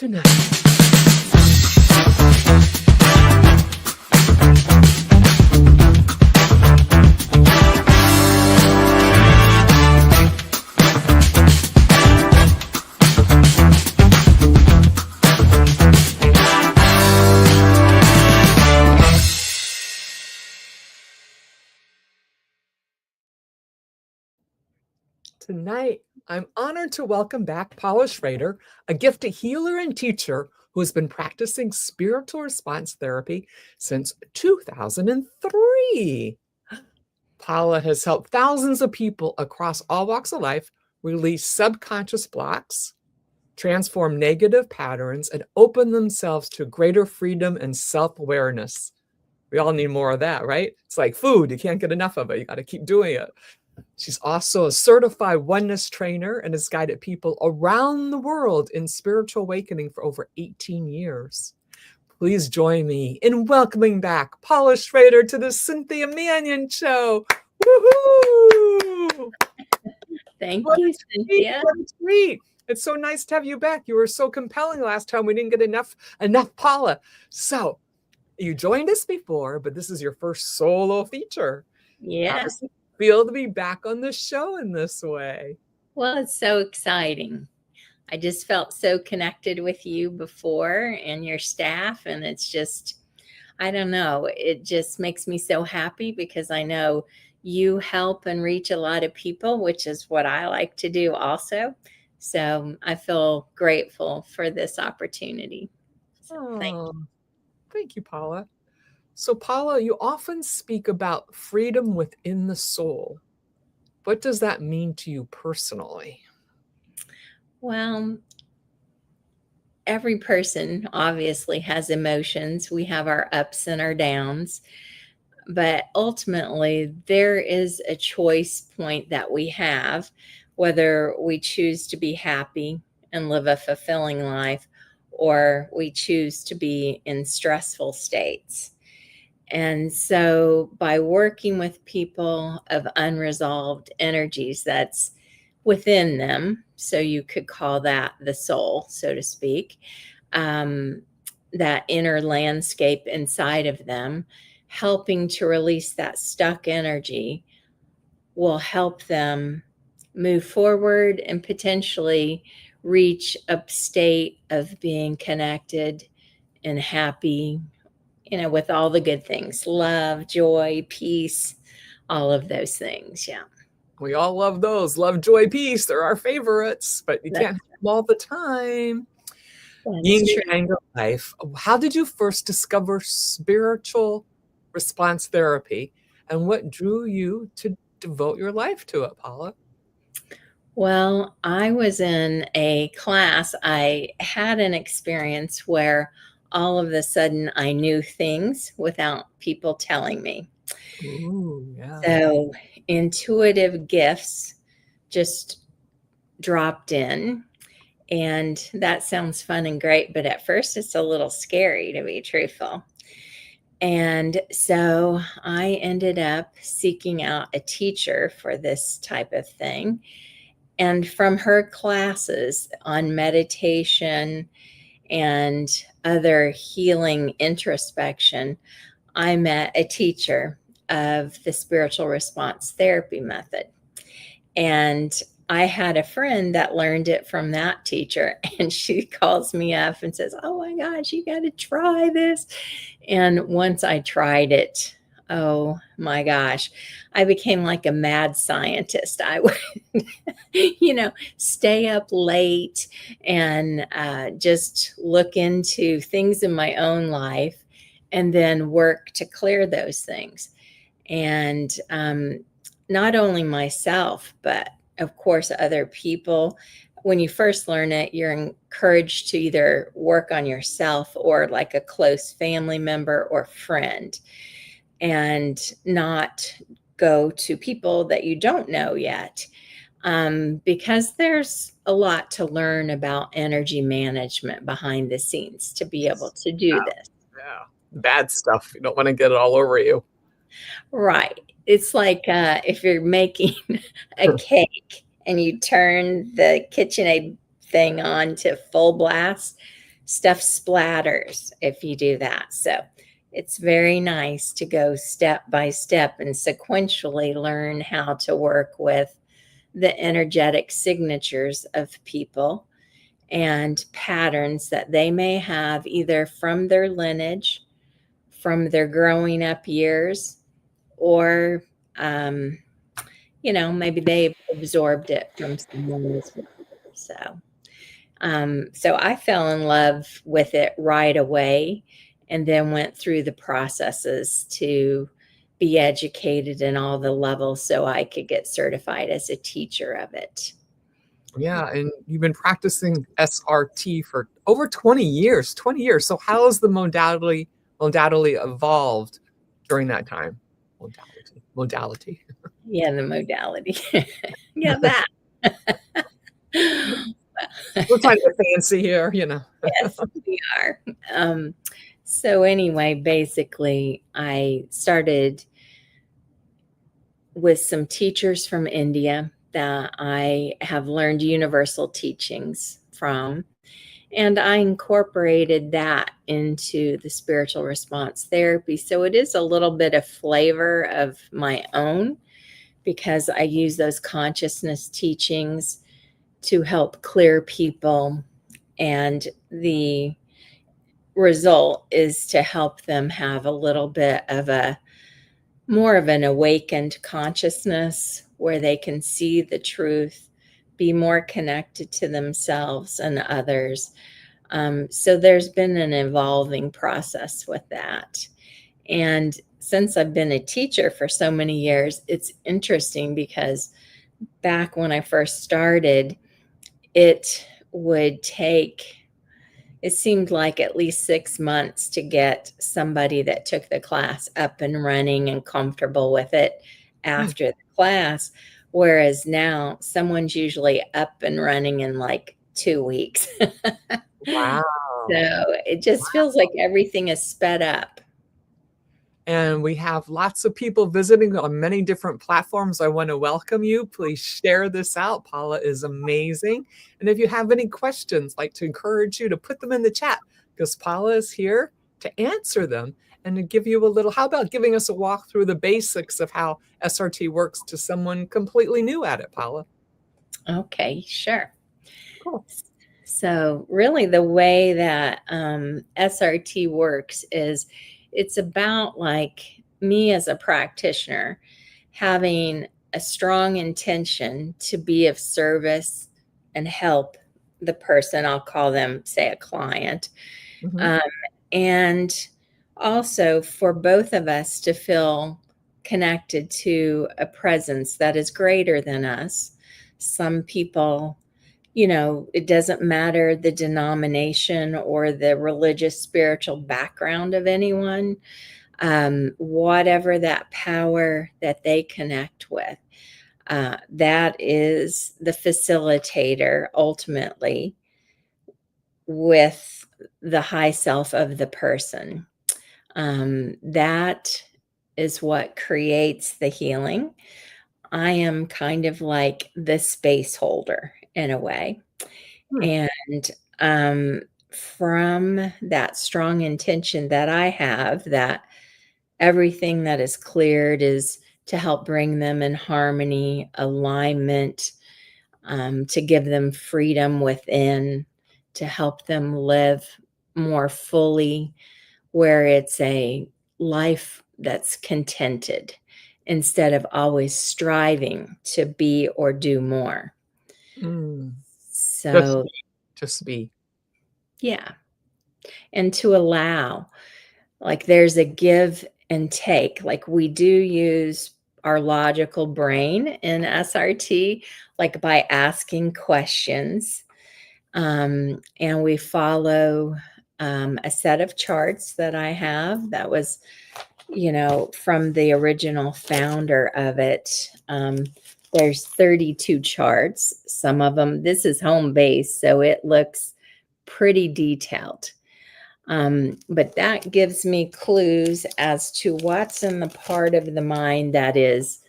tonight. Tonight, I'm honored to welcome back Paula Schroeder, a gifted healer and teacher who has been practicing spiritual response therapy since 2003. Paula has helped thousands of people across all walks of life release subconscious blocks, transform negative patterns, and open themselves to greater freedom and self-awareness. We all need more of that, right? It's like food. You can't get enough of it. You got to keep doing it. She's also a certified oneness trainer and has guided people around the world in spiritual awakening for over 18 years. Please join me in welcoming back Paula Schroeder to the Cynthia Manion Show. Woohoo! Thank you, Cynthia. What a treat. It's so nice to have you back. You were so compelling last time. We didn't get enough Paula. So you joined us before, but this is your first solo feature. Yes. Feel to be back on the show in this way? Well, it's so exciting. I just felt so connected with you before and your staff, and it's just, I don't know, it just makes me so happy because I know you help and reach a lot of people, which is what I like to do also. So I feel grateful for this opportunity. So thank you, Paula. So, Paula, you often speak about freedom within the soul. What does that mean to you personally? Well, every person obviously has emotions. We have our ups and our downs. But ultimately, there is a choice point that we have, whether we choose to be happy and live a fulfilling life, or we choose to be in stressful states. And so by working with people of unresolved energies that's within them, so you could call that the soul, so to speak, that inner landscape inside of them, helping to release that stuck energy will help them move forward and potentially reach a state of being connected and happy, with all the good things, love, joy, peace, all of those things. Yeah. We all love those. Love, joy, peace. They're our favorites, but you can't have them all the time. Yin and Yang life. How did you first discover spiritual response therapy, and what drew you to devote your life to it, Paula? Well, I was in a class. I had an experience where all of a sudden I knew things without people telling me. Ooh, yeah. So intuitive gifts just dropped in. And that sounds fun and great, but at first it's a little scary, to be truthful. And so I ended up seeking out a teacher for this type of thing. And from her classes on meditation and other healing introspection, I met a teacher of the spiritual response therapy method. And I had a friend that learned it from that teacher, and she calls me up and says, "Oh my gosh, you got to try this." And once I tried it, oh my gosh, I became like a mad scientist. I would, stay up late and just look into things in my own life and then work to clear those things. And not only myself, but of course, other people. When you first learn it, you're encouraged to either work on yourself or like a close family member or friend, and not go to people that you don't know yet, because there's a lot to learn about energy management behind the scenes to be able to do this. Yeah, bad stuff. You don't want to get it all over you. Right. It's like if you're making a cake and you turn the KitchenAid thing on to full blast, stuff splatters if you do that. So it's very nice to go step by step and sequentially learn how to work with the energetic signatures of people and patterns that they may have either from their lineage, from their growing up years, or maybe they've absorbed it from someone as well. So I fell in love with it right away, and then went through the processes to be educated in all the levels so I could get certified as a teacher of it. Yeah, and you've been practicing SRT for over 20 years. 20 years. So how has the modality evolved during that time? Modality. Yeah, the modality. Yeah, that. We're kind of fancy here, Yes, we are. So anyway, basically, I started with some teachers from India that I have learned universal teachings from. And I incorporated that into the spiritual response therapy. So it is a little bit of flavor of my own, because I use those consciousness teachings to help clear people. And the result is to help them have a little bit of more of an awakened consciousness where they can see the truth, be more connected to themselves and others. So there's been an evolving process with that. And since I've been a teacher for so many years, it's interesting because back when I first started, it seemed like at least 6 months to get somebody that took the class up and running and comfortable with it after the class. Whereas now someone's usually up and running in like 2 weeks. Wow. So it just feels like everything is sped up. And we have lots of people visiting on many different platforms. I want to welcome you. Please share this out. Paula is amazing. And if you have any questions, I'd like to encourage you to put them in the chat, because Paula is here to answer them and to give you how about giving us a walk through the basics of how SRT works to someone completely new at it, Paula? Okay, sure. Cool. So really the way that SRT works is it's about like me as a practitioner having a strong intention to be of service and help the person. I'll call them, say, a client. Mm-hmm. And also for both of us to feel connected to a presence that is greater than us. Some people, it doesn't matter the denomination or the religious, spiritual background of anyone, whatever that power that they connect with, that is the facilitator ultimately with the high self of the person. That is what creates the healing. I am kind of like the space holder in a way. And from that strong intention that I have, that everything that is cleared is to help bring them in harmony, alignment, to give them freedom within, to help them live more fully, where it's a life that's contented instead of always striving to be or do more. So just be. Yeah. And to allow, like there's a give and take, like we do use our logical brain in SRT, like by asking questions. And we follow a set of charts that I have that was, from the original founder of it. There's 32 charts. Some of them, this is home base, so it looks pretty detailed. But that gives me clues as to what's in the part of the mind that is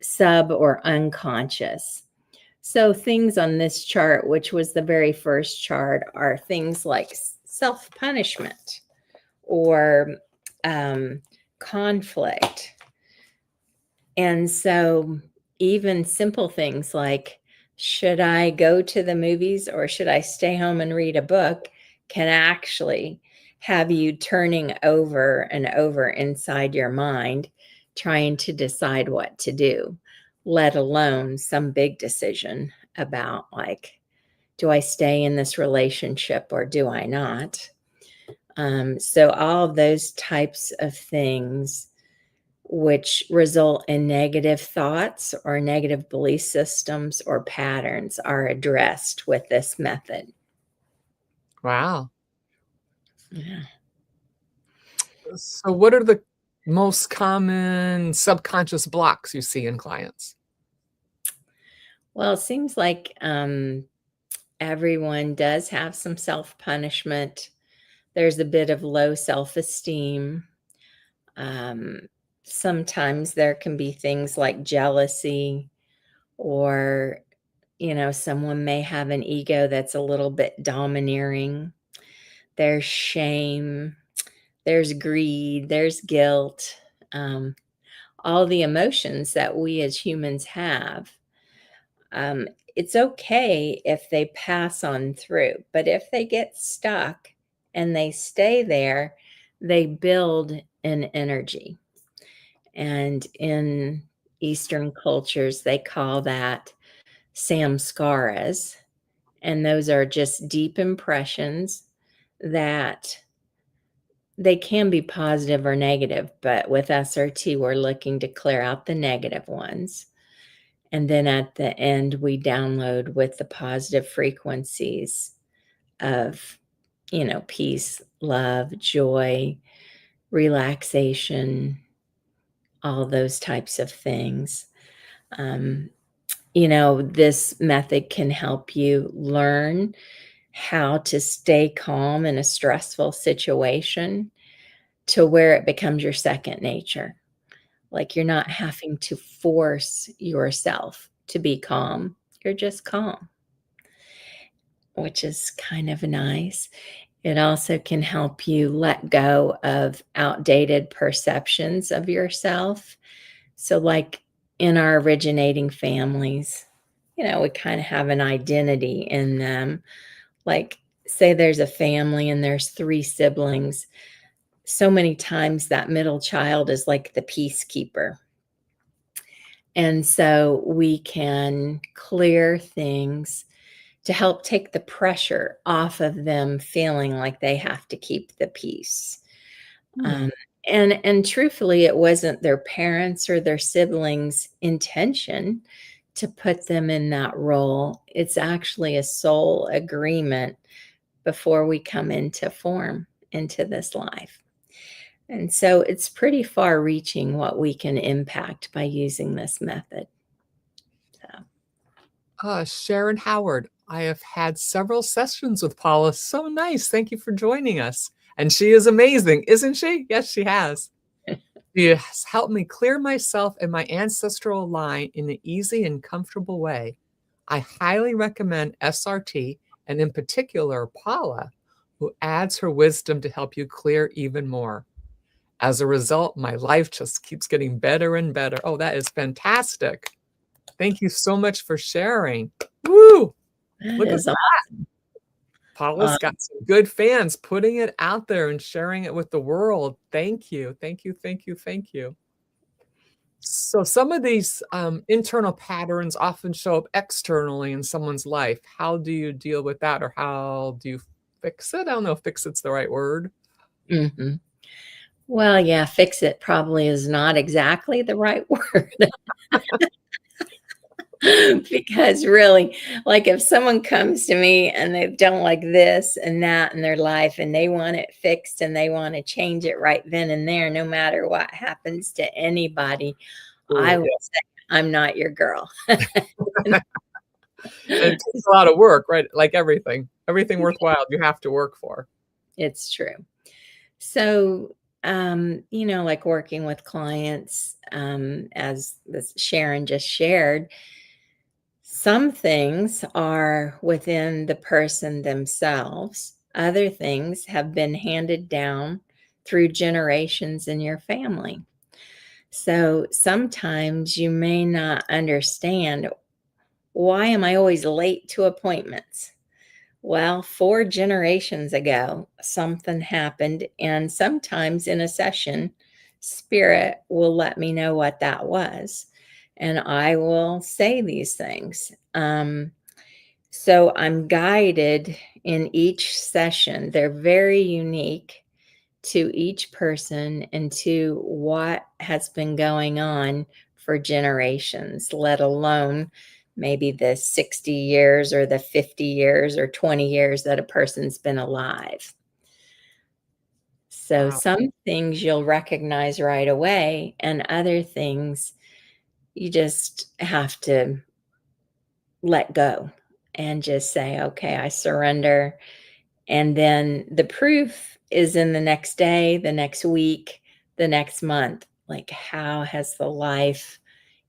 sub or unconscious. So things on this chart, which was the very first chart, are things like self-punishment or conflict. And so even simple things like, should I go to the movies or should I stay home and read a book, can actually have you turning over and over inside your mind, trying to decide what to do, let alone some big decision about, like, do I stay in this relationship or do I not? So all of those types of things which result in negative thoughts or negative belief systems or patterns are addressed with this method. Wow. Yeah. So, what are the most common subconscious blocks you see in clients? Well, it seems like everyone does have some self-punishment. There's a bit of low self-esteem. Um, Sometimes there can be things like jealousy, or, someone may have an ego that's a little bit domineering. There's shame, there's greed, there's guilt, all the emotions that we as humans have. It's okay if they pass on through, but if they get stuck and they stay there, they build an energy. And in Eastern cultures, they call that samskaras. And those are just deep impressions that they can be positive or negative, but with SRT, we're looking to clear out the negative ones. And then at the end, we download with the positive frequencies of, peace, love, joy, relaxation, all those types of things. This method can help you learn how to stay calm in a stressful situation to where it becomes your second nature. Like, you're not having to force yourself to be calm. You're just calm, which is kind of nice. It also can help you let go of outdated perceptions of yourself. So, like in our originating families, we kind of have an identity in them. Like, say there's a family and there's 3 siblings. So many times that middle child is like the peacekeeper. And so we can clear things to help take the pressure off of them feeling like they have to keep the peace. Hmm. And truthfully, it wasn't their parents or their siblings' intention to put them in that role. It's actually a soul agreement before we come into form into this life. And so it's pretty far reaching what we can impact by using this method. So, Sharon Howard, I have had several sessions with Paula. So nice. Thank you for joining us. And she is amazing, isn't she? Yes, she has. She has helped me clear myself and my ancestral line in an easy and comfortable way. I highly recommend SRT, and in particular, Paula, who adds her wisdom to help you clear even more. As a result, my life just keeps getting better and better. Oh, that is fantastic. Thank you so much for sharing. Woo! that Look at is that. Paula's awesome. got some good fans putting it out there and sharing it with the world. Thank you. Thank you. Thank you. Thank you. So some of these internal patterns often show up externally in someone's life. How do you deal with that, or how do you fix it? I don't know if fix it's the right word. Hmm. Well, yeah, fix it probably is not exactly the right word. Because really, like, if someone comes to me and they don't like this and that in their life and they want it fixed and they want to change it right then and there, no matter what happens to anybody, I Ooh, will say, I'm not your girl. and it takes a lot of work, right? Like everything. Everything worthwhile you have to work for. It's true. So, like working with clients, as this Sharon just shared, Some things are within the person themselves. Other things have been handed down through generations in your family. So sometimes you may not understand, why am I always late to appointments? Well, 4 generations ago, something happened, and sometimes in a session, spirit will let me know what that was, and I will say these things. So I'm guided in each session. They're very unique to each person and to what has been going on for generations, let alone maybe the 60 years or the 50 years or 20 years that a person's been alive. So Wow. some things you'll recognize right away, and other things you just have to let go and just say, okay, I surrender. And then the proof is in the next day, the next week, the next month. Like, how has the life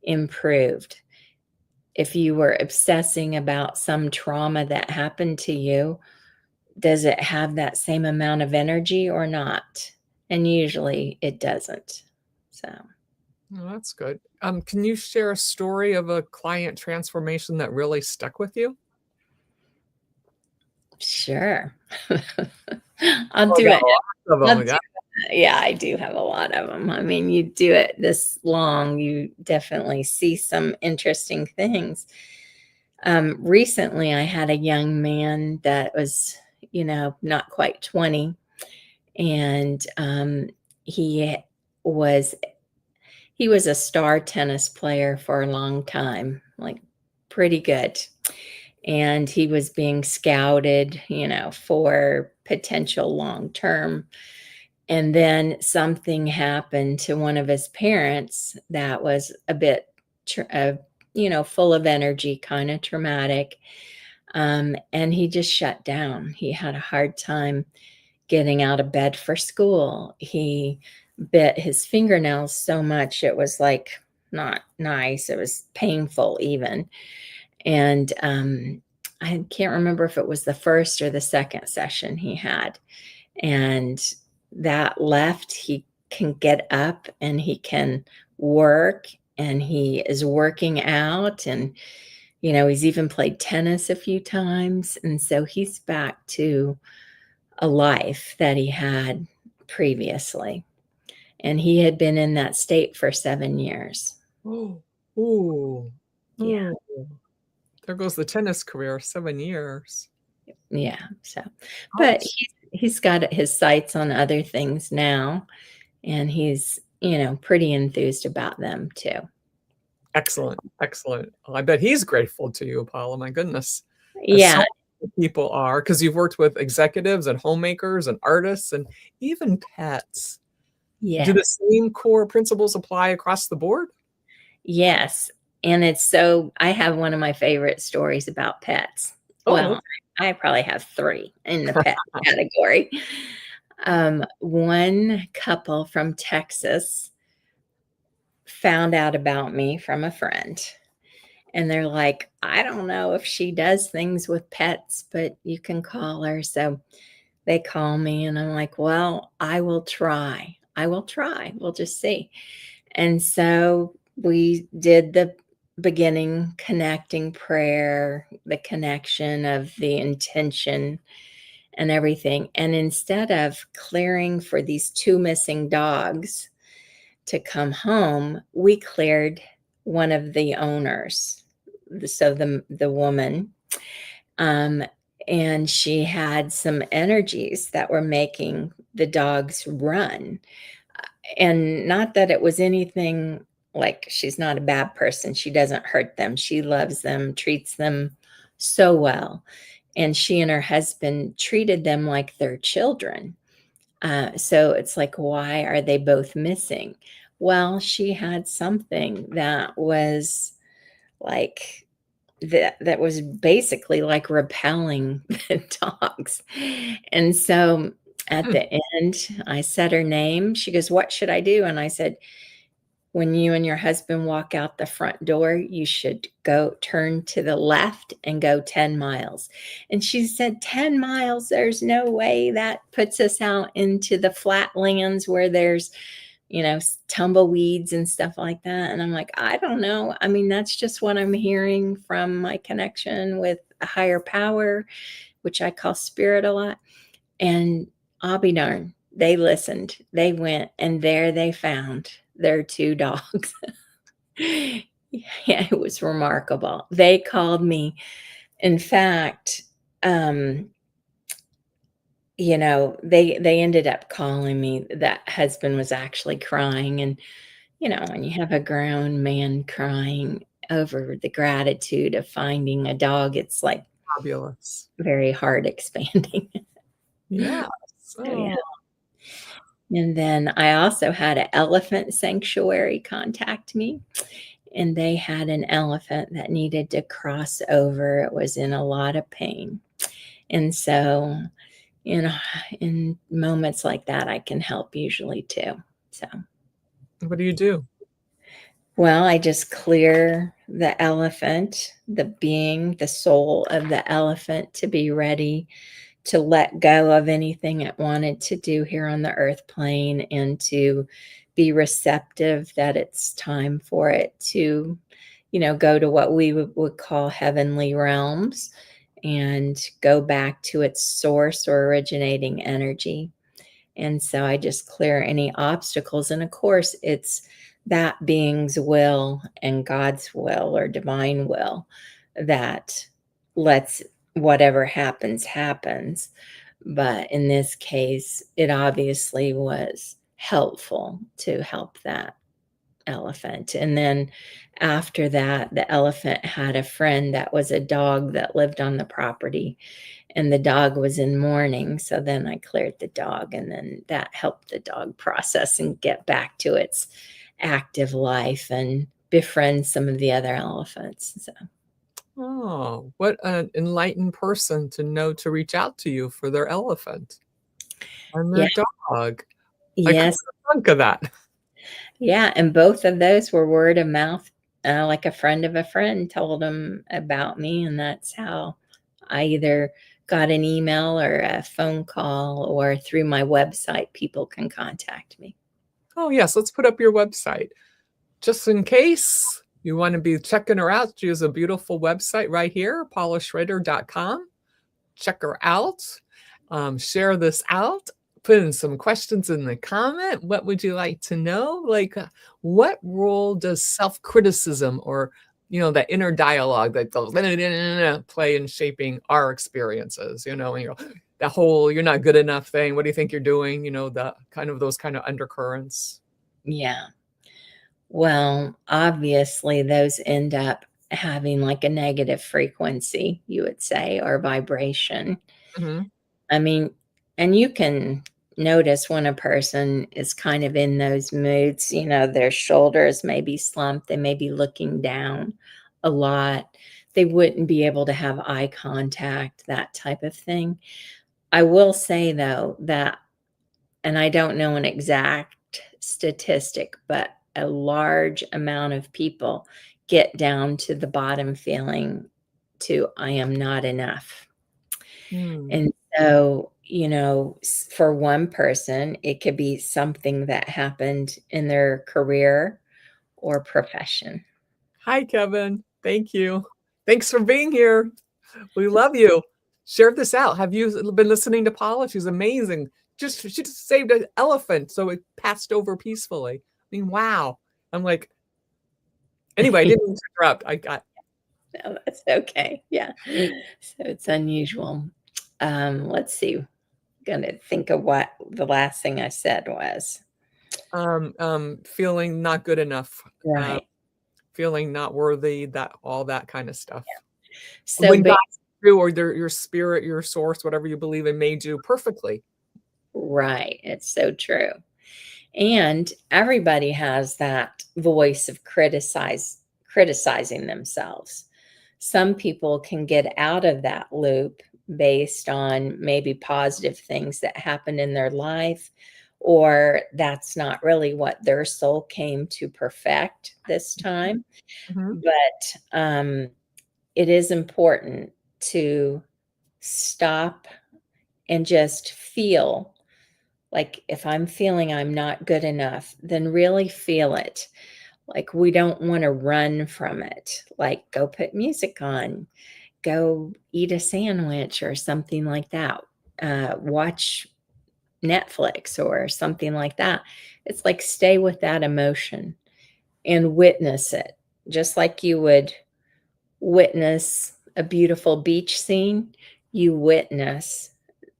improved? If you were obsessing about some trauma that happened to you, does it have that same amount of energy or not? And usually it doesn't. So, Well, that's good. Can you share a story of a client transformation that really stuck with you? sure. I'll Oh, I do got it. lots of I'll them. do Yeah, I do have a lot of them. I mean, you do it this long, you definitely see some interesting things. Recently, I had a young man that was, not quite 20, and he was he was a star tennis player for a long time, like pretty good. And he was being scouted, for potential long term, and then something happened to one of his parents that was a bit, full of energy, kind of traumatic. And he just shut down. He had a hard time getting out of bed for school. He bit his fingernails so much it was like not nice. It was painful, even. And I can't remember if it was the first or the second session he had. And that left, he can get up and he can work, and he is working out, and he's even played tennis a few times, and so he's back to a life that he had previously, and he had been in that state for 7 years. Oh, ooh, Yeah, ooh. There goes the tennis career, 7 years. yeah, so but Ouch. he's got his sights on other things now, and he's, pretty enthused about them too. Excellent, excellent. Well, I bet he's grateful to you, Paula, my goodness, as Yeah, so many people are, because 'cause you've worked with executives and homemakers and artists and even pets. Do the yes. same core principles apply across the board? Yes, and I have one of my favorite stories about pets. Oh, Well, I probably have 3 in the pet category. One couple from Texas found out about me from a friend, and they're like, "I don't know if she does things with pets, but you can call her." So they call me, and I'm like, "Well, I will try. I will try. We'll just see." And so we did the beginning connecting prayer, the connection of the intention and everything. And instead of clearing for these 2 missing dogs to come home, we cleared one of the owners. So the woman, um, and she had some energies that were making the dogs run. And not that it was anything, like, she's not a bad person. She doesn't hurt them. She loves them, treats them so well. And she and her husband treated them like their children. So it's like, why are they both missing? Well, she had something that was like, that was basically like repelling the dogs. And so at hmm. the end, I said her name. She goes, "What should I do?" And I said, when you and your husband walk out the front door, you should go turn to the left and go 10 miles. And she said, 10 miles? There's no way. That puts us out into the flatlands where there's, tumbleweeds and stuff like that. And I'm like, I don't know. I mean, that's just what I'm hearing from my connection with a higher power, which I call spirit a lot. And I'll be darned, they listened. They went, and there they found their 2 dogs. Yeah, it was remarkable. They called me. In fact, they ended up calling me. That husband was actually crying. And, when you have a grown man crying over the gratitude of finding a dog, it's like Fabulous. very heart expanding. Yeah. So, yeah. So And then I also had an elephant sanctuary contact me, and they had an elephant that needed to cross over. It was in a lot of pain. And so, in moments like that, I can help usually too. So, what do you do? well, I just clear the elephant, the being, the soul of the elephant, to be ready to let go of anything it wanted to do here on the earth plane, and to be receptive that it's time for it to, go to what we would call heavenly realms and go back to its source or originating energy. And so I just clear any obstacles. And of course, it's that being's will and God's will or divine will that lets whatever happens. But in this case, it obviously was helpful to help that elephant. And then after that, the elephant had a friend that was a dog that lived on the property, and the dog was in mourning. So then I cleared the dog, and then that helped the dog process and get back to its active life and befriend some of the other elephants. So. Oh, what an enlightened person to know to reach out to you for their elephant and their Yeah. dog. I couldn't Yes. think of that. Yeah. And both of those were word of mouth. Like a friend of a friend told them about me. And that's how I either got an email or a phone call, or through my website, people can contact me. Oh, yes, let's put up your website. Just in case you want to be checking her out, she has a beautiful website right here, paulaschroeder.com. Check her out. Share this out. Put in some questions in the comment. What would you like to know? Like, what role does self-criticism or, that inner dialogue that goes play in shaping our experiences? And that whole "you're not good enough" thing. What do you think you're doing? The kind of those kind of undercurrents. Yeah. Well, obviously, those end up having like a negative frequency, you would say, or vibration. Mhm. I mean, and you can notice when a person is kind of in those moods, their shoulders may be slumped, they may be looking down a lot. They wouldn't be able to have eye contact, that type of thing. I will say, though, that, and I don't know an exact statistic, but a large amount of people get down to the bottom feeling to I am not enough. Mm. And so, for one person, it could be something that happened in their career or profession. Hi, Kevin. Thank you. Thanks for being here. We love you. Share this out. Have you been listening to Paula? She's amazing. She just saved an elephant, so it passed over peacefully. I mean, wow. I'm like, anyway, I didn't mean to interrupt. I got No, that's okay. Yeah. So it's unusual. Let's see. Gonna think of what the last thing I said was. feeling not good enough, Right. feeling not worthy, that all that kind of stuff. So When God through or your spirit, your source, whatever you believe in, made you perfectly. right. It's so true. And everybody has that voice of criticizing themselves. Some people can get out of that loop based on maybe positive things that happened in their life, or that's not really what their soul came to perfect this time. Mhm. But it is important to stop and just feel. Like, if I'm feeling I'm not good enough, then really feel it. Like, we don't want to run from it. Like, go put music on, go eat a sandwich or something like that. Watch Netflix or something like that. It's like, stay with that emotion and witness it, just like you would witness a beautiful beach scene. You witness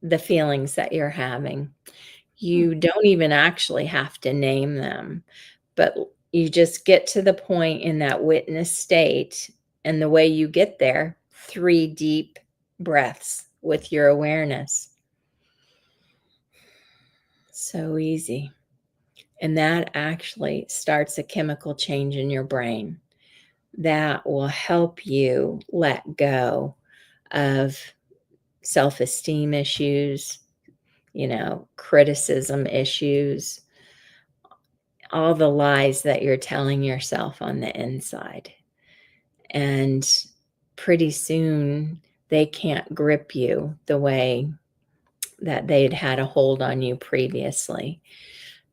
the feelings that you're having. Hmm. You don't even actually have to name them, but you just get to the point in that witness state. And the way you get there, 3 deep breaths with your awareness. So easy. And that actually starts a chemical change in your brain that will help you let go of self-esteem issues, criticism issues, all the lies that you're telling yourself on the inside. And pretty soon they can't grip you the way that they'd had a hold on you previously.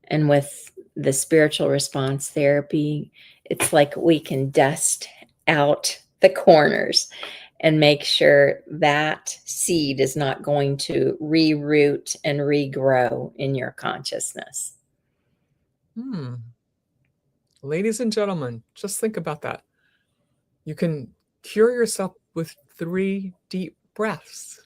And with the spiritual response therapy, it's like we can dust out the corners and make sure that seed is not going to reroot and regrow in your consciousness. Hmm. Ladies and gentlemen, just think about that. You can cure yourself with 3 deep breaths.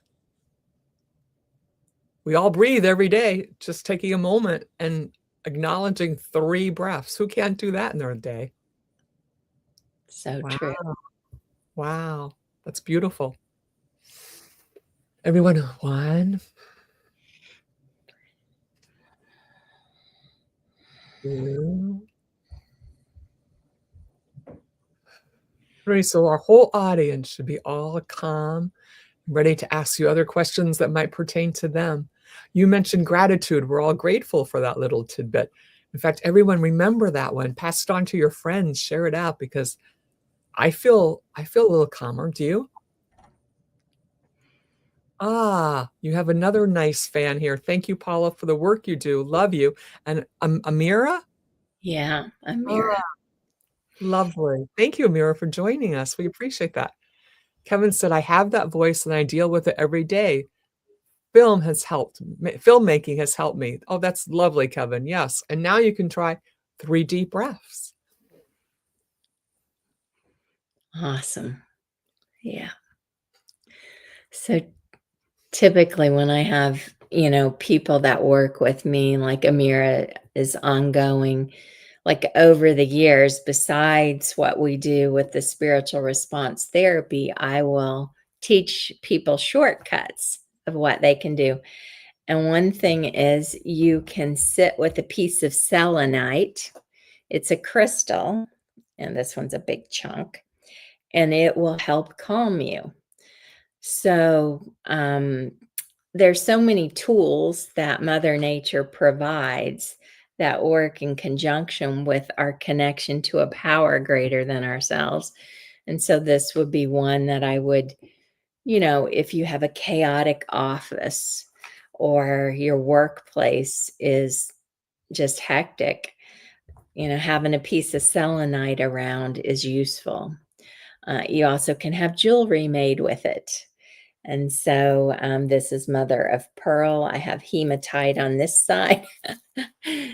We all breathe every day, just taking a moment and acknowledging 3 breaths. Who can't do that in their day? So Wow. true. Wow. That's beautiful. Everyone, 1, 2, 3. So our whole audience should be all calm, ready to ask you other questions that might pertain to them. You mentioned gratitude. We're all grateful for that little tidbit. In fact, everyone remember that one. Pass it on to your friends, share it out because I feel a little calmer. Do you? Ah, you have another nice fan here. Thank you, Paula, for the work you do. Love you. And Amira? Yeah, Amira. Ah, lovely. Thank you, Amira, for joining us. We appreciate that. Kevin said, I have that voice and I deal with it every day. Filmmaking has helped me. Oh, that's lovely, Kevin. Yes. And now you can try 3 deep breaths. Awesome. Yeah. So typically when I have, people that work with me, like Amira is ongoing, like over the years, besides what we do with the spiritual response therapy, I will teach people shortcuts of what they can do. And one thing is you can sit with a piece of selenite. It's a crystal, and this one's a big chunk, and it will help calm you. So, there's so many tools that Mother Nature provides that work in conjunction with our connection to a power greater than ourselves. And so this would be one that I would, if you have a chaotic office or your workplace is just hectic, having a piece of selenite around is useful. You also can have jewelry made with it. And so this is mother of pearl. I have hematite on this side.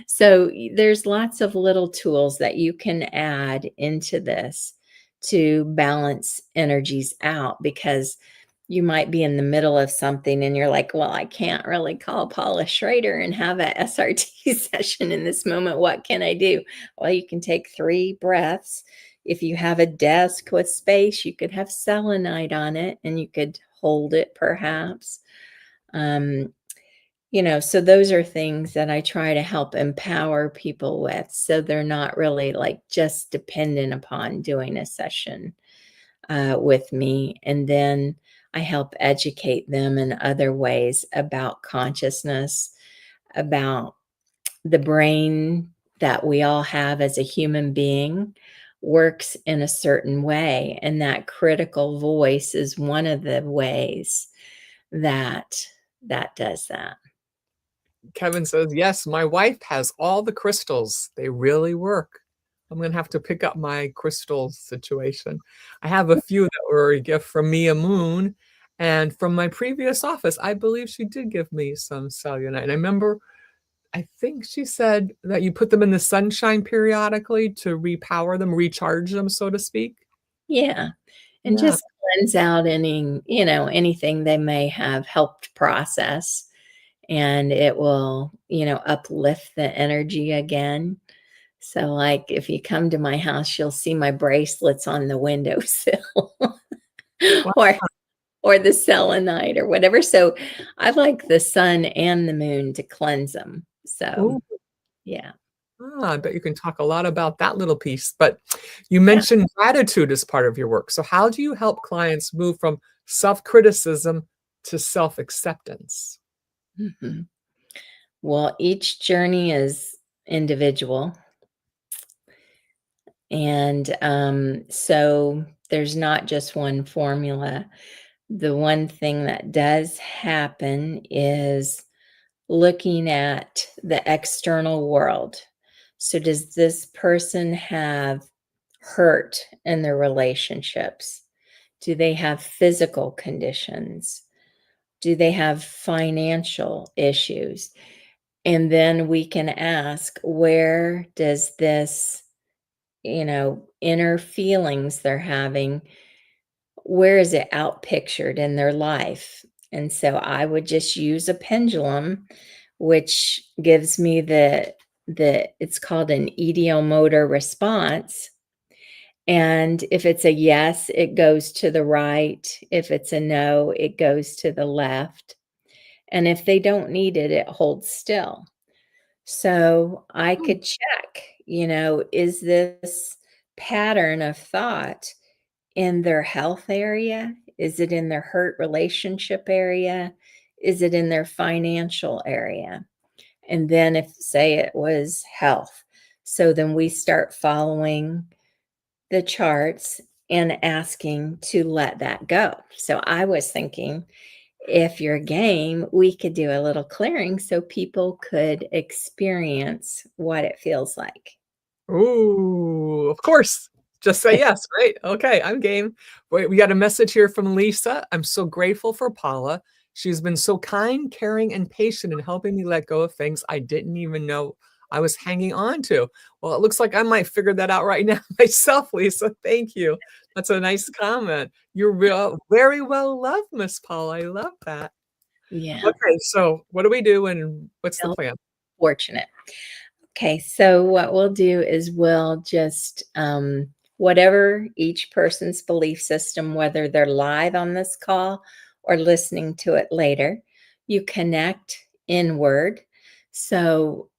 So there's lots of little tools that you can add into this to balance energies out, because you might be in the middle of something and you're like, well, I can't really call Paula Schroeder and have a SRT session in this moment. What can I do? Well, you can take 3 breaths. If you have a desk with space, you could have selenite on it and you could hold it perhaps. So those are things that I try to help empower people with, so they're not really like just dependent upon doing a session with me. And then I help educate them in other ways about consciousness, about the brain that we all have as a human being works in a certain way, and that critical voice is one of the ways that does that. Kevin says, yes, my wife has all the crystals. They really work. I'm going to have to pick up my crystal situation. I have a few that were a gift from Mia Moon. And from my previous office, I believe she did give me some cellulite. And I remember, I think she said that you put them in the sunshine periodically to repower them, recharge them, so to speak. Yeah, and Yeah. just cleanse out any, anything they may have helped process, and it will, uplift the energy again. So, like, if you come to my house, you'll see my bracelets on the windowsill Wow. or the selenite or whatever. So, I like the sun and the moon to cleanse them. So, Ooh. yeah. I bet you can talk a lot about that little piece. But you Yeah. mentioned gratitude as part of your work. So, how do you help clients move from self criticism to self acceptance? Mhm. Well, each journey is individual. And so there's not just one formula. The one thing that does happen is looking at the external world. So, does this person have hurt in their relationships? Do they have physical conditions? Do they have financial issues? And then we can ask, where does this, inner feelings they're having, where is it out pictured in their life? And so I would just use a pendulum, which gives me the it's called an ideomotor response. And if it's a yes, it goes to the right. If it's a no, it goes to the left. And if they don't need it, it holds still. So I Hmm. could check, is this pattern of thought in their health area? Is it in their hurt relationship area? Is it in their financial area? And then if say it was health. So then we start following the charts and asking to let that go. So I was thinking, if you're game, we could do a little clearing so people could experience what it feels like. Ooh, of course. Just say yes, right? Okay, I'm game. Wait, we got a message here from Lisa. I'm so grateful for Paula. She's been so kind, caring, and patient in helping me let go of things I didn't even know I was hanging on to. Well, it looks like I might figure that out right now myself, Lisa. Thank you. That's a nice comment. You're very well loved, Miss Paula. I love that. Yeah, Okay, so what do we do and what's the feel plan? fortunate. Okay, so what we'll do is we'll just, whatever each person's belief system, whether they're live on this call or listening to it later, you connect inward. So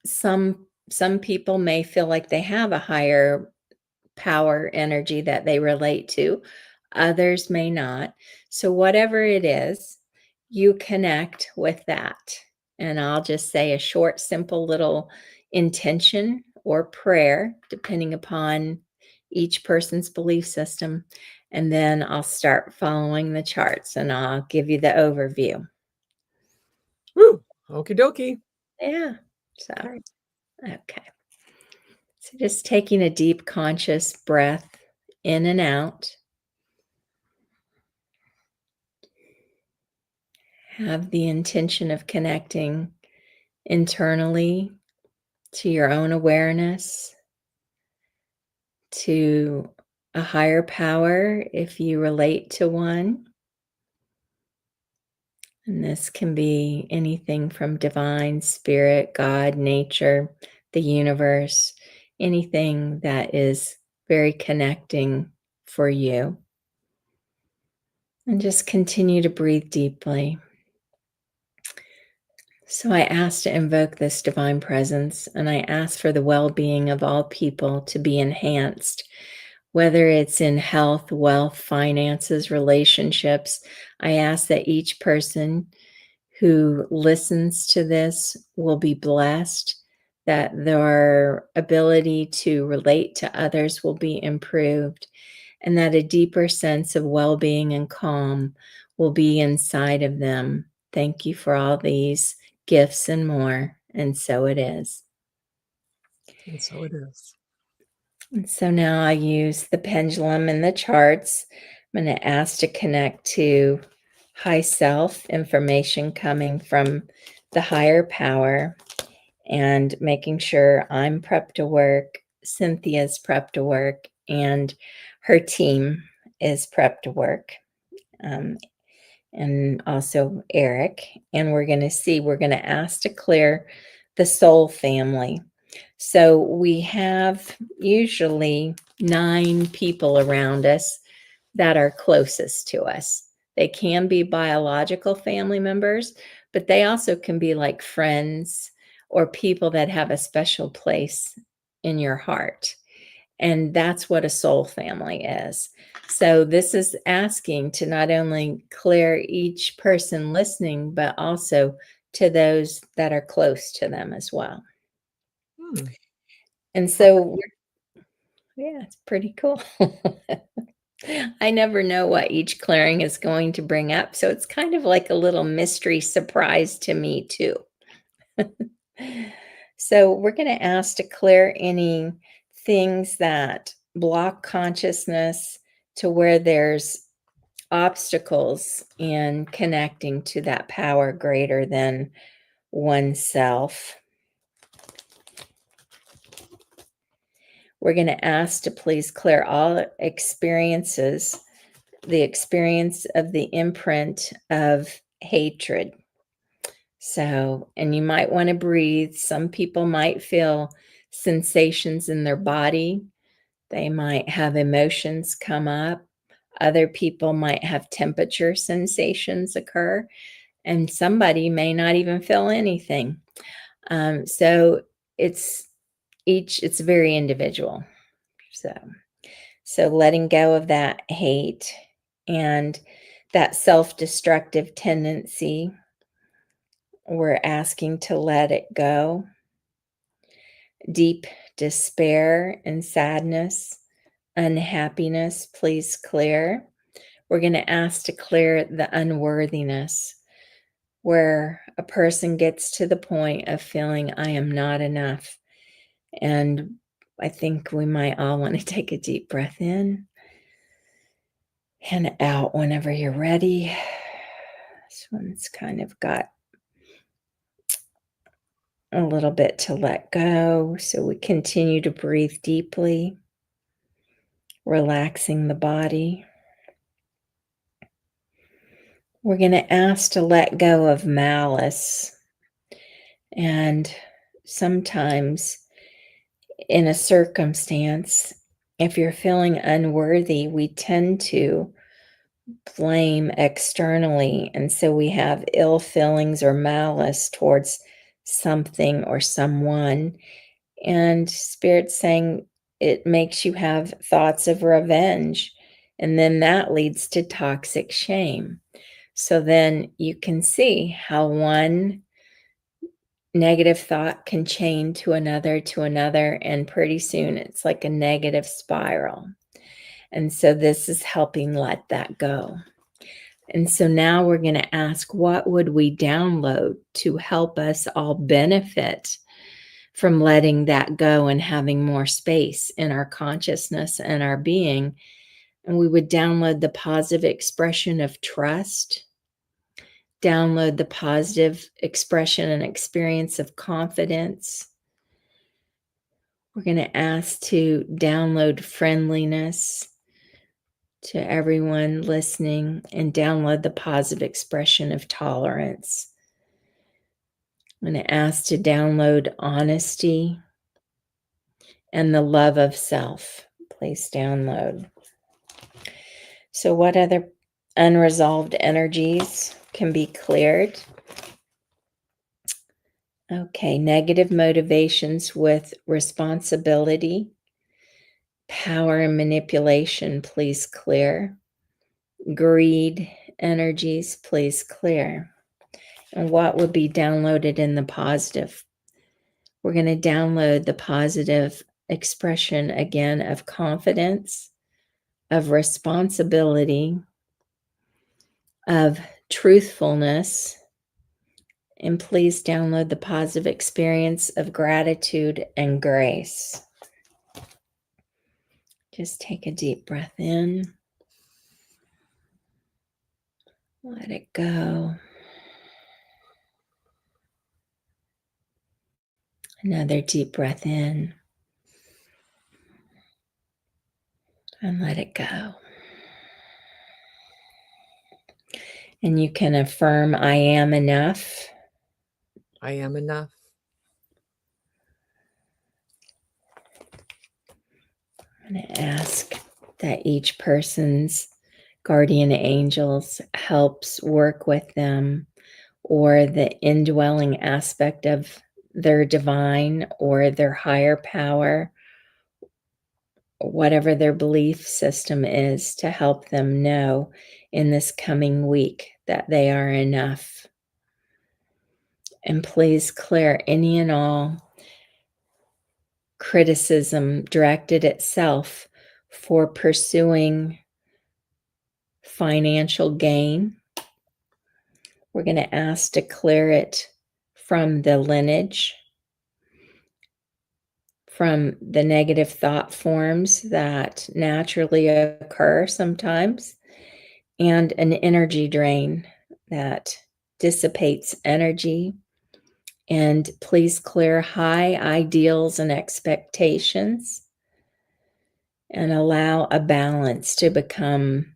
some people may feel like they have a higher power energy that they relate to, others may not. So, whatever it is, you connect with that. And I'll just say a short, simple little intention or prayer, depending upon each person's belief system. And then I'll start following the charts and I'll give you the overview. Woo! Okie dokie. Yeah. So, All right. okay. So, just taking a deep, conscious breath in and out. Have the intention of connecting internally to your own awareness, to a higher power if you relate to one. And this can be anything from divine, spirit, God, nature, the universe, anything that is very connecting for you. And just continue to breathe deeply. So I ask to invoke this divine presence and I ask for the well being of all people to be enhanced, whether it's in health, wealth, finances, relationships. I ask that each person who listens to this will be blessed, that their ability to relate to others will be improved, and that a deeper sense of well-being and calm will be inside of them. Thank you for all these gifts and more, and so it is. And so it is. And so now I use the pendulum and the charts. I'm going to ask to connect to high self, information coming from the higher power, and making sure I'm prepped to work, Cynthia's prepped to work, and her team is prepped to work. And also Eric. And we're going to ask to clear the soul family. So we have usually 9 people around us that are closest to us. They can be biological family members, but they also can be like friends or people that have a special place in your heart. And that's what a soul family is. So this is asking to not only clear each person listening, but also to those that are close to them as well. And so, yeah, it's pretty cool. I never know what each clearing is going to bring up. So it's kind of like a little mystery surprise to me too. So we're going to ask to clear any things that block consciousness, to where there's obstacles in connecting to that power greater than oneself. We're going to ask to please clear all experiences, the experience of the imprint of hatred. So, and you might want to breathe. Some people might feel sensations in their body. They might have emotions come up. Other people might have temperature sensations occur, and somebody may not even feel anything. So it's very individual. So letting go of that hate and that self-destructive tendency, we're asking to let it go. Deep despair and sadness, unhappiness, please clear. We're going to ask to clear the unworthiness, where a person gets to the point of feeling, I am not enough. And I think we might all want to take a deep breath in and out whenever you're ready. This one's kind of got a little bit to let go. So we continue to breathe deeply, relaxing the body. We're going to ask to let go of malice. And sometimes in a circumstance, if you're feeling unworthy, we tend to blame externally. And so we have ill feelings or malice towards something or someone. And Spirit's saying it makes you have thoughts of revenge. And then that leads to toxic shame. So then you can see how one negative thought can chain to another, and pretty soon it's like a negative spiral. And so this is helping let that go. And so now we're going to ask, what would we download to help us all benefit from letting that go and having more space in our consciousness and our being? And we would download the positive expression of trust, download the positive expression and experience of confidence. We're going to ask to download friendliness to everyone listening, and download the positive expression of tolerance. I'm going to ask to download honesty and the love of self. Please download. So what other unresolved energies can be cleared? Okay, negative motivations with responsibility, power and manipulation, please clear. Greed energies, please clear. And what would be downloaded in the positive? We're going to download the positive expression again of confidence, of responsibility, of truthfulness. And please download the positive experience of gratitude and grace. Just take a deep breath in. Let it go. Another deep breath in. And let it go. And you can affirm, I am enough. I am enough. I'm going to ask that each person's guardian angels helps work with them, or the indwelling aspect of their divine or their higher power, whatever their belief system is, to help them know in this coming week that they are enough. And please clear any and all criticism directed at self for pursuing financial gain. We're going to ask to clear it from the lineage, from the negative thought forms that naturally occur sometimes, and an energy drain that dissipates energy. And please clear high ideals and expectations and allow a balance to become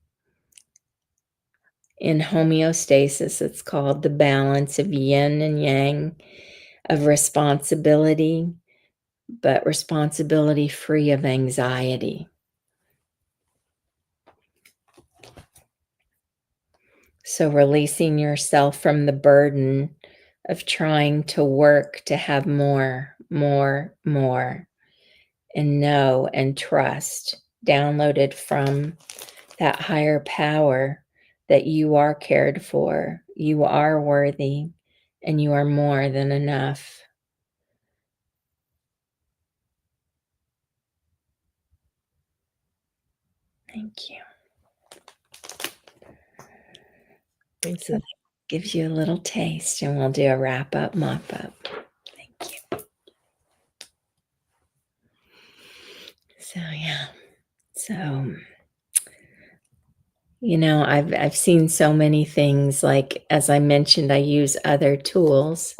in homeostasis. It's called the balance of yin and yang, of responsibility, but responsibility free of anxiety. So releasing yourself from the burden of trying to work to have more, and know and trust, downloaded from that higher power, that you are cared for, you are worthy, and you are more than enough. Thank you. Thank So you. that gives you a little taste, and we'll do a wrap up, mop up. Thank you. So yeah. So I've seen so many things. Like, as I mentioned, I use other tools.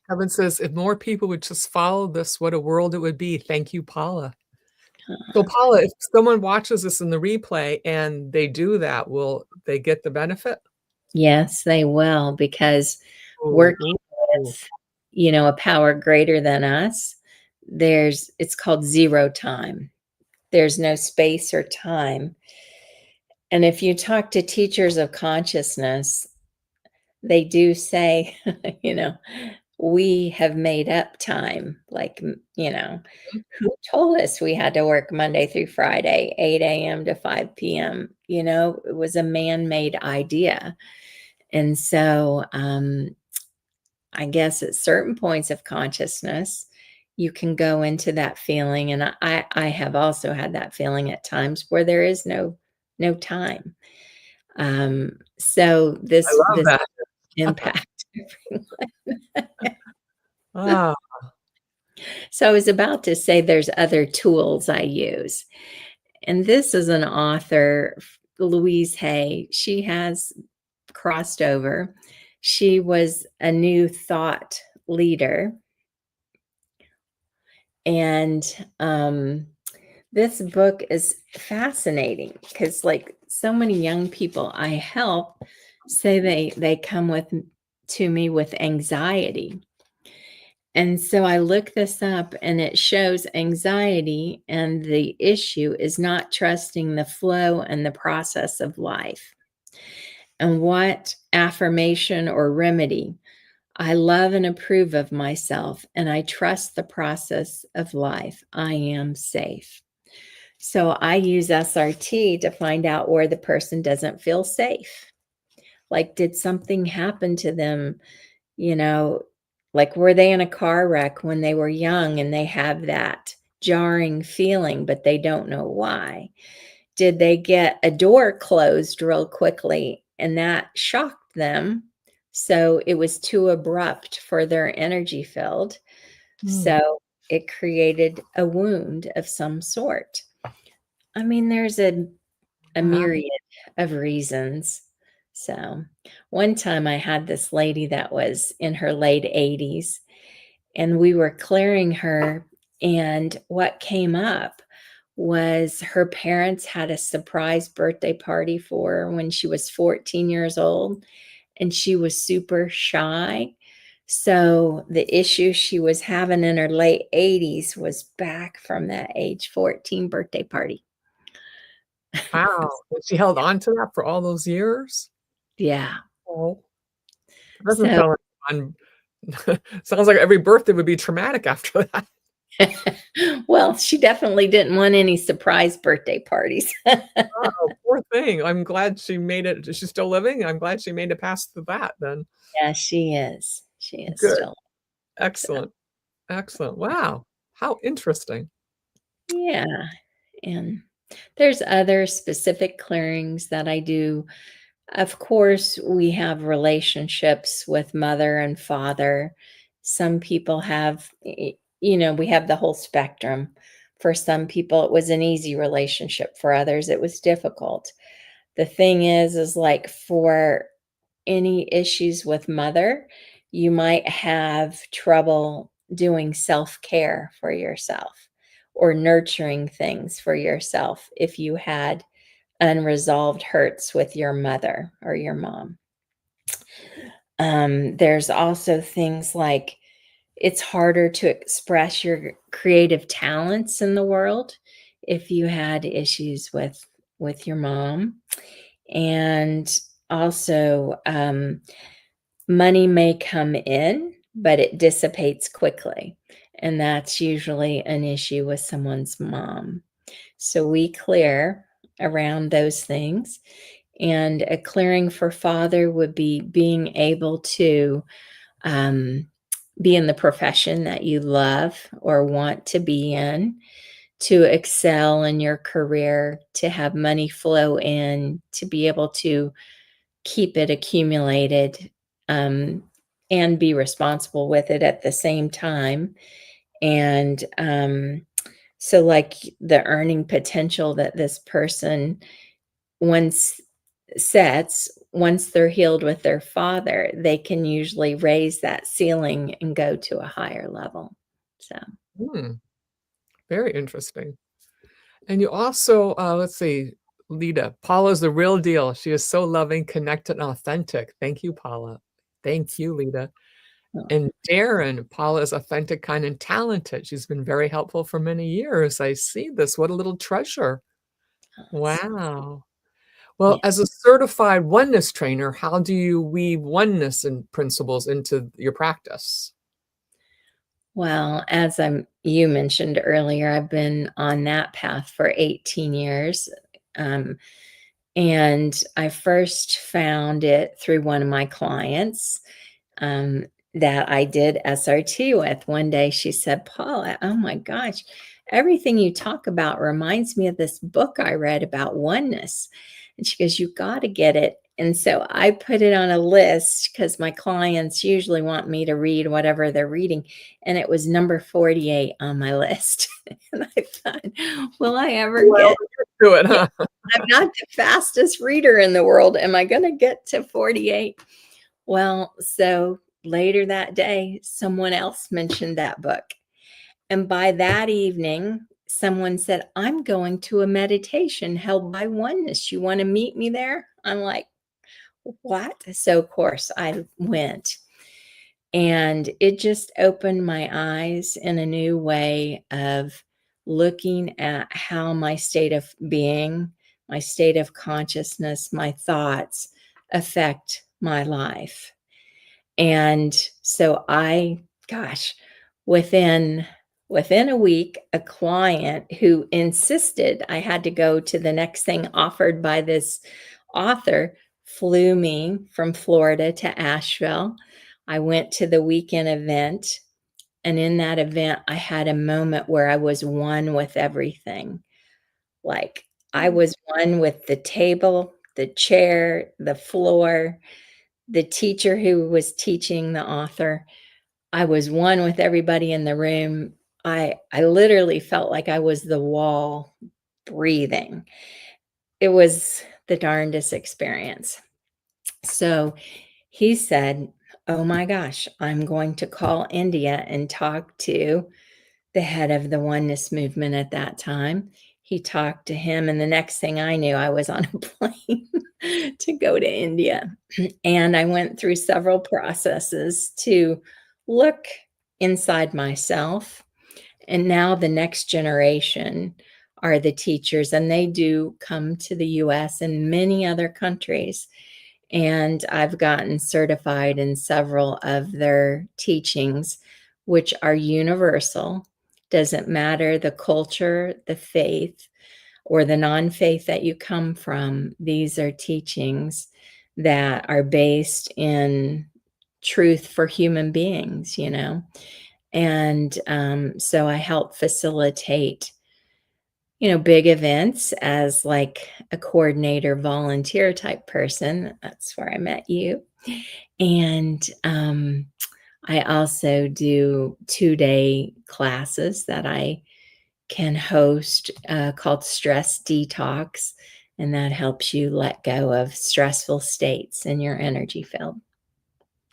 Kevin says, if more people would just follow this, what a world it would be. Thank you, Paula. So, Paula, if someone watches this in the replay and they do that, will they get the benefit? Yes, they will, because Ooh, working ooh. with, a power greater than us, it's called zero time. There's no space or time. And if you talk to teachers of consciousness, they do say, we have made up time. Like, who told us we had to work Monday through Friday, 8 a.m. to 5 p.m.? It was a man-made idea. And so I guess at certain points of consciousness, you can go into that feeling. And I have also had that feeling at times where there is no time. So I this love that. impact. Ah, So I was about to say there's other tools I use. And this is an author, Louise Hay. She has crossed over. She was a new thought leader. And this book is fascinating because, like, so many young people I help say they come to me with anxiety. And so I look this up, and it shows anxiety, and the issue is not trusting the flow and the process of life. And what affirmation or remedy? I love and approve of myself, and I trust the process of life. I am safe. So I use SRT to find out where the person doesn't feel safe. Like, did something happen to them? You know, like, were they in a car wreck when they were young and they have that jarring feeling, but they don't know why? Did they get a door closed real quickly and that shocked them? So it was too abrupt for their energy field. Hmm. So it created a wound of some sort. I mean, there's a Wow. myriad of reasons. So one time I had this lady that was in her late 80s and we were clearing her. And what came up was her parents had a surprise birthday party for her when she was 14 years old, and she was super shy. So the issue she was having in her late 80s was back from that age 14 birthday party. Wow. And she held on to that for all those years? Yeah. Oh, that doesn't So sound like fun. Sounds like every birthday would be traumatic after that. well, she definitely didn't want any surprise birthday parties. Oh, poor thing. I'm glad she made it. Is she still living? I'm glad she made it past that then. Yeah, she is. She is Good. still. So, Excellent. Excellent. Wow. How interesting. yeah. And there's other specific clearings that I do. Of course, we have relationships with mother and father. Some people have, we have the whole spectrum. For some people, it was an easy relationship. For others, it was difficult. The thing is like for any issues with mother, you might have trouble doing self care for yourself or nurturing things for yourself if you had unresolved hurts with your mother or your mom. There's also things like it's harder to express your creative talents in the world if you had issues with your mom. And also, money may come in, but it dissipates quickly. And that's usually an issue with someone's mom. So we clear around those things. And a clearing for father would be being able to um, be in the profession that you love or want to be in, to excel in your career, to have money flow in, to be able to keep it accumulated, um, and be responsible with it at the same time. And so, like the earning potential that this person once once they're healed with their father, they can usually raise that ceiling and go to a higher level. So, Hmm. Very interesting. And you also, let's see, Lita, Paula's the real deal. She is so loving, connected, and authentic. Thank you, Paula. Thank you, Lita. oh, And Darren, Paula is authentic, kind, and talented. She's been very helpful for many years. I see this. What a little treasure. it's- Wow. Well, yeah. as a certified oneness trainer, how do you weave oneness and principles into your practice? Well, as you mentioned earlier, I've been on that path for 18 years. Um, and I first found it through one of my clients, um, that I did SRT with. One day she said, Paula, oh my gosh, everything you talk about reminds me of this book I read about oneness. And she goes, you got to get it. And so I put it on a list because my clients usually want me to read whatever they're reading. And it was number 48 on my list. And I thought, will I ever Well, get, do it, yeah, huh? I'm not the fastest reader in the world. Am I going to get to 48? Well, so later that day, someone else mentioned that book. And by that evening, someone said, I'm going to a meditation held by oneness. You want to meet me there? I'm like, what? So, of course, I went. And it just opened my eyes in a new way of looking at how my state of being, my state of consciousness, my thoughts affect my life. And so gosh, within within a week, a client who insisted I had to go to the next thing offered by this author flew me from Florida to Asheville. I went to the weekend event, and in that event, I had a moment where I was one with everything. Like, I was one with the table, the chair, the floor, the teacher who was teaching the author. I was one with everybody in the room. I literally felt like I was the wall breathing. It was the darndest experience. So he said, "Oh my gosh, I'm going to call India and talk to the head of the oneness movement at that time." He talked to him, and the next thing I knew, I was on a plane to go to India. And I went through several processes to look inside myself. And now the next generation are the teachers, and they do come to the US and many other countries. And I've gotten certified in several of their teachings, which are universal. Doesn't matter the culture, the faith, or the non-faith that you come from. These are teachings that are based in truth for human beings, you know. And so I help facilitate, you know, big events as like a coordinator, volunteer type person. That's where I met you. And I also do 2-day classes that I can host called Stress Detox. And that helps you let go of stressful states in your energy field.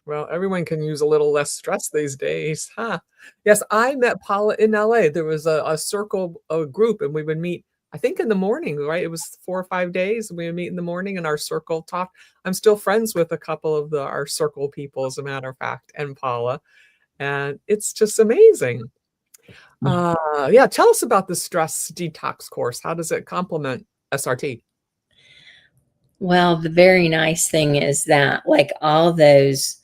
Well, everyone can use a little less stress these days, huh? Yes, I met Paula in LA. There was a circle, a group, and we would meet, I think, in the morning, right? It was 4 or 5 days. We would meet in the morning and our circle talk. I'm still friends with a couple of our circle people, as a matter of fact, and Paula. And it's just amazing. Yeah, tell us about the stress detox course. How does it complement SRT? Well, the very nice thing is that, like, all those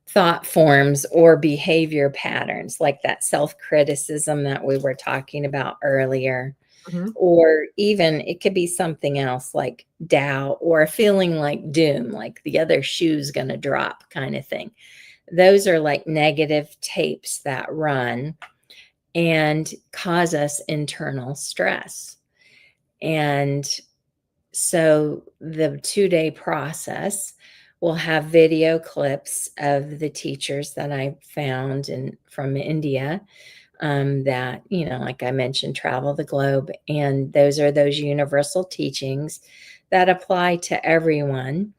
thought forms or behavior patterns, like that self criticism that we were talking about earlier, Mhm. or even it could be something else like doubt or a feeling like doom, like the other shoe's going to drop kind of thing. Those are like negative tapes that run and cause us internal stress. And so the 2-day process will have video clips of the teachers that I found and from India, that, you know, like I mentioned, travel the globe. And those are those universal teachings that apply to everyone.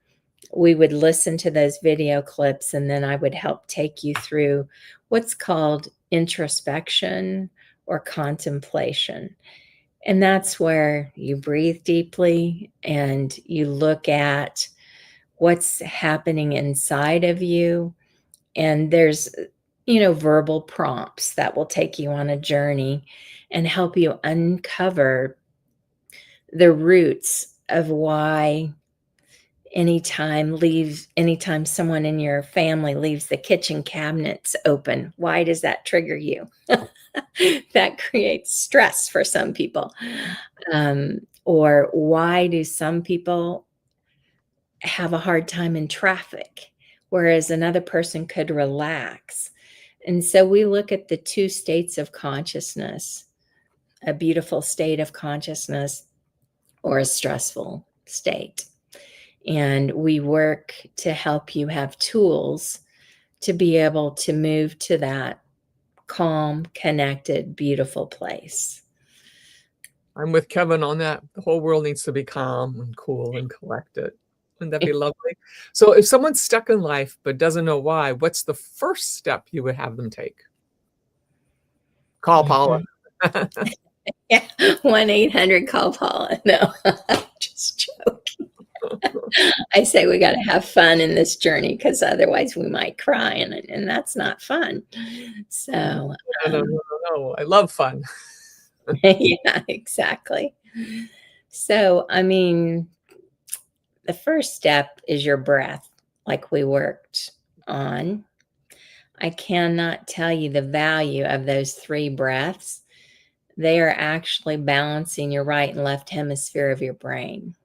We would listen to those video clips, and then I would help take you through what's called introspection or contemplation. And that's where you breathe deeply and you look at what's happening inside of you. And there's, you know, verbal prompts that will take you on a journey and help you uncover the roots of why anytime someone in your family leaves the kitchen cabinets open, why does that trigger you? That creates stress for some people. Or why do some people have a hard time in traffic, whereas another person could relax? And so we look at the two states of consciousness, a beautiful state of consciousness or a stressful state. And we work to help you have tools to be able to move to that calm, connected, beautiful place. I'm with Kevin on that. The whole world needs to be calm and cool and collected. Wouldn't that be lovely? So if someone's stuck in life but doesn't know why, what's the first step you would have them take? Call Paula. Mhm. Yeah, 1-800 call Paula. No, just joking. I say we got to have fun in this journey because otherwise we might cry, and that's not fun. So, No, no, no, no, no. I love fun. yeah, exactly. So, I mean, the first step is your breath, like we worked on. I cannot tell you the value of those 3 breaths. They are actually balancing your right and left hemisphere of your brain.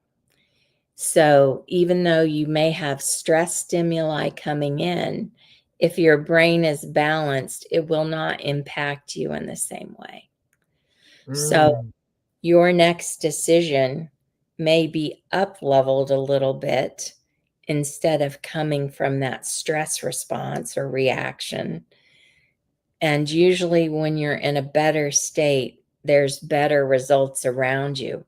So even though you may have stress stimuli coming in, if your brain is balanced, it will not impact you in the same way. So Mm. your next decision may be up leveled a little bit instead of coming from that stress response or reaction. And usually, when you're in a better state, there's better results around you.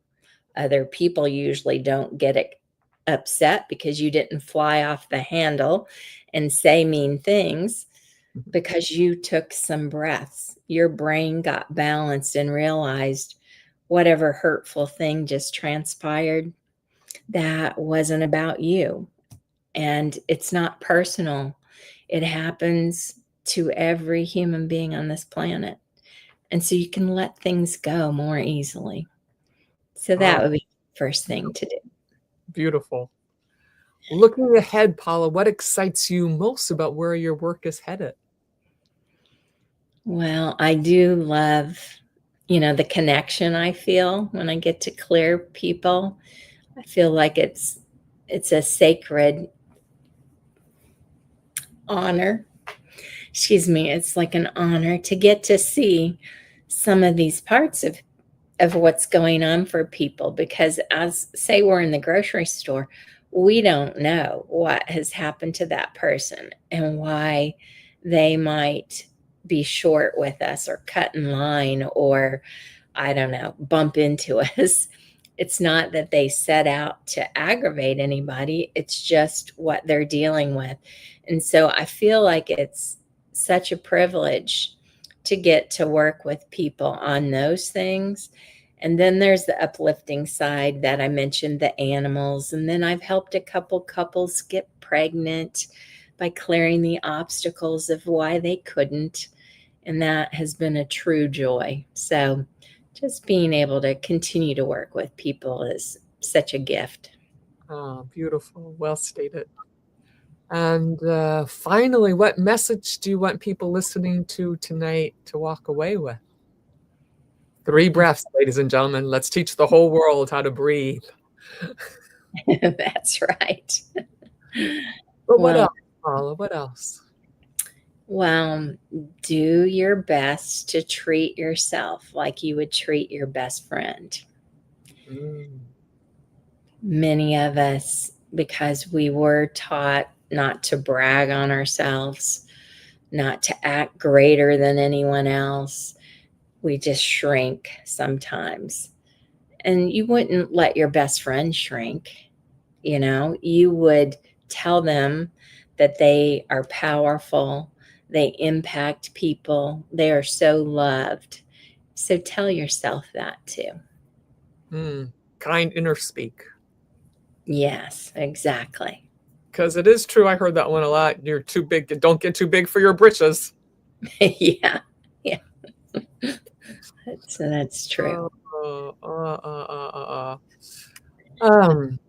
Other people usually don't get upset because you didn't fly off the handle and say mean things because you took some breaths. Your brain got balanced and realized whatever hurtful thing just transpired, that wasn't about you. And it's not personal. It happens to every human being on this planet. And so you can let things go more easily. So that Oh, would be the first thing to do. beautiful. Looking ahead, Paula, what excites you most about where your work is headed? Well, I do love, the connection I feel when I get to clear people. I feel like it's a sacred honor. Excuse me, it's like an honor to get to see some of these parts of what's going on for people, because as say we're in the grocery store, we don't know what has happened to that person and why they might be short with us or cut in line or I don't know, bump into us. It's not that they set out to aggravate anybody, it's just what they're dealing with. And so I feel like it's such a privilege to get to work with people on those things. And then there's the uplifting side that I mentioned, the animals. And then I've helped a couple couples get pregnant by clearing the obstacles of why they couldn't. And that has been a true joy. So just being able to continue to work with people is such a gift. Oh, beautiful. Well stated. And finally, what message do you want people listening to tonight to walk away with? 3 breaths, ladies and gentlemen. Let's teach the whole world how to breathe. That's right. But what Well, else, Paula? What else? well, do your best to treat yourself like you would treat your best friend. Mm. Many of us, because we were taught not to brag on ourselves, not to act greater than anyone else, we just shrink sometimes. And you wouldn't let your best friend shrink, you would tell them that they are powerful, they impact people, they are so loved. So tell yourself that too. Mm. Kind inner speak. Yes, exactly. Because it is true. I heard that one a lot. You're too big. Don't get too big for your britches. Yeah, yeah, that's true. Uh, uh, uh, uh, uh, Um,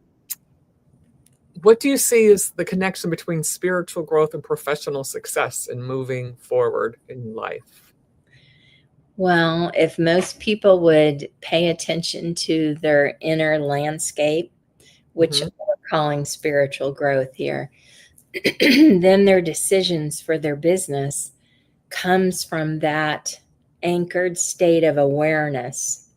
what do you see as the connection between spiritual growth and professional success in moving forward in life? Well, if most people would pay attention to their inner landscape, which Hmm. we're calling spiritual growth here, then their decisions for their business comes from that anchored state of awareness,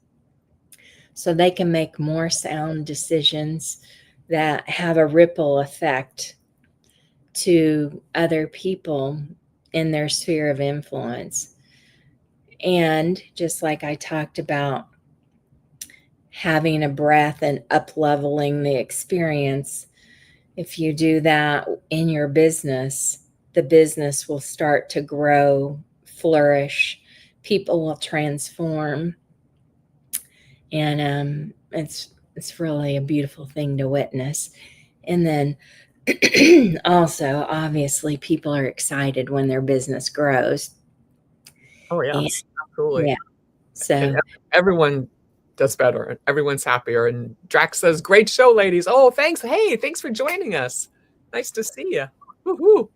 so they can make more sound decisions that have a ripple effect to other people in their sphere of influence. And just like I talked about, having a breath and up leveling the experience, if you do that in your business, the business will start to grow, flourish, people will transform, and it's really a beautiful thing to witness. And then also, obviously, people are excited when their business grows, Oh, and yes, absolutely. yeah, And so everyone does better and everyone's happier. And Drax says, great show, ladies. Oh, thanks. Hey, thanks for joining us. Nice to see you. Woohoo.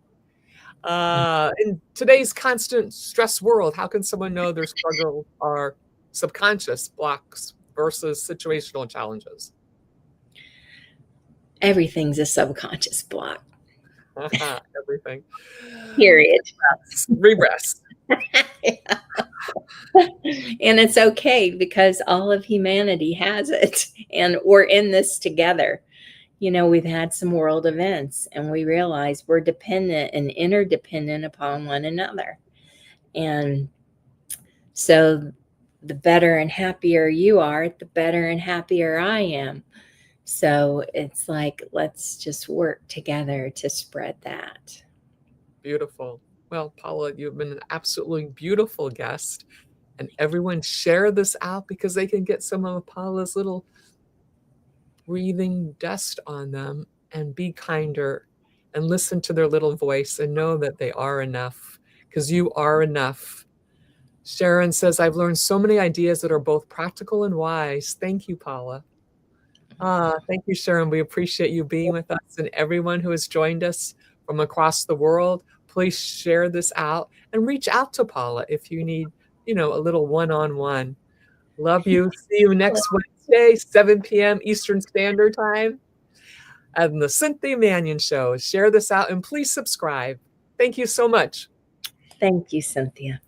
In today's constant stress world, how can someone know their struggles are subconscious blocks versus situational challenges? everything's a subconscious block. Everything. Period. Three breaths. Yeah. And it's okay because all of humanity has it, and we're in this together. We've had some world events and we realize we're dependent and interdependent upon one another. And so the better and happier you are, the better and happier I am. So it's like, let's just work together to spread that. Beautiful. Well, Paula, you've been an absolutely beautiful guest. And everyone share this out because they can get some of Paula's little breathing dust on them, and be kinder and listen to their little voice and know that they are enough, because you are enough. Sharon says, I've learned so many ideas that are both practical and wise. Thank you, Paula. Thank you, Sharon. We appreciate you being with us, and everyone who has joined us from across the world. Please share this out and reach out to Paula if you need, a little one-on-one. Love you. See you next Wednesday, 7 p.m. Eastern Standard Time on the Cynthia Manion Show. Share this out and please subscribe. Thank you so much. Thank you, Cynthia.